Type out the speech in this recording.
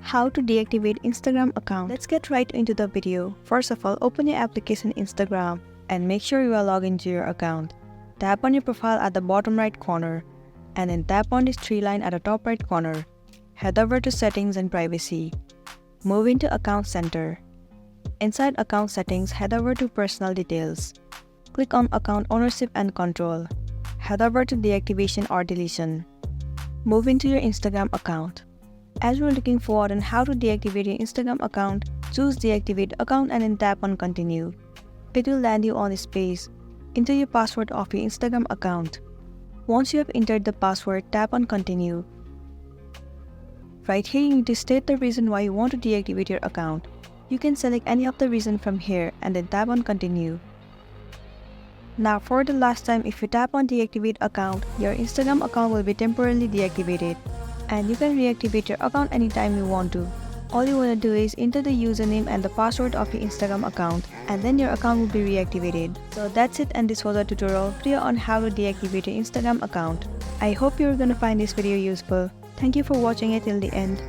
How to deactivate Instagram account. Let's get right into the video. First of all, open your application Instagram and make sure you are logged into your account. Tap on your profile at the bottom right corner and then tap on this three line at the top right corner. Head over to Settings and Privacy. Move into Account Center. Inside Account Settings, head over to Personal Details. Click on Account Ownership and Control. Head over to Deactivation or Deletion. Move into your Instagram account. As we're looking forward on how to deactivate your Instagram account, choose Deactivate Account and then tap on Continue. It will land you on this page. Enter your password of your Instagram account. Once you have entered the password, tap on Continue. Right here, you need to state the reason why you want to deactivate your account. You can select any of the reason from here and then tap on Continue. Now for the last time, if you tap on Deactivate Account, your Instagram account will be temporarily deactivated. And you can reactivate your account anytime you want to. All you want to do is enter the username and the password of your Instagram account, and then your account will be reactivated. So that's it, and this was a tutorial video on how to deactivate your Instagram account. I hope you're gonna find this video useful. Thank you for watching it till the end.